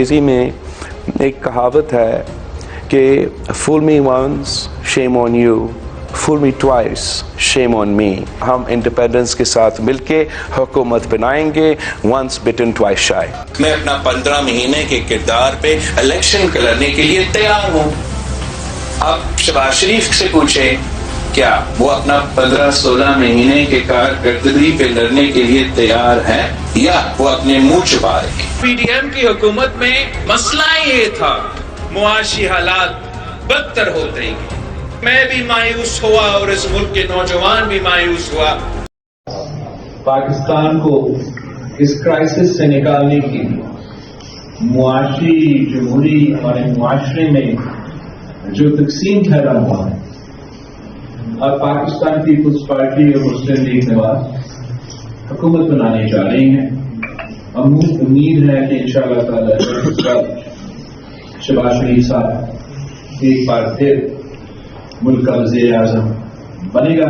اسی میں ایک کہاوت ہے کہ فول me once shame on you, fool me twice شیم آن می. ہم انڈیپینڈنس کے ساتھ مل کے حکومت بنائیں گے. ونس بٹن ٹوائس شائی. میں اپنا 15 مہینے کے کردار پہ الیکشن لڑنے کے لیے تیار ہوں. اب شہباز شریف سے پوچھیں کیا وہ اپنا 15-16 مہینے کے کارکردگی پہ لڑنے کے لیے تیار ہیں یا وہ اپنے منہ چھپا رہے ہیں. پی ڈی ایم کی حکومت میں مسئلہ یہ تھا معاشی حالات بدتر ہوتے ہیں. میں بھی مایوس ہوا اور اس ملک کے نوجوان بھی مایوس ہوا. پاکستان کو اس کرائسس سے نکالنے کی معاشی جمہوری ہمارے معاشرے میں جو تقسیم پھیلا ہوا ہے، اور پاکستان پیپلز پارٹی اور مسلم لیگ نواز حکومت بنانے جا رہی ہیں. ہم امید ہے کہ انشاءاللہ تعالی شہباز شریف صاحب ایک بار پھر ملک کا وزیر اعظم بنے گا.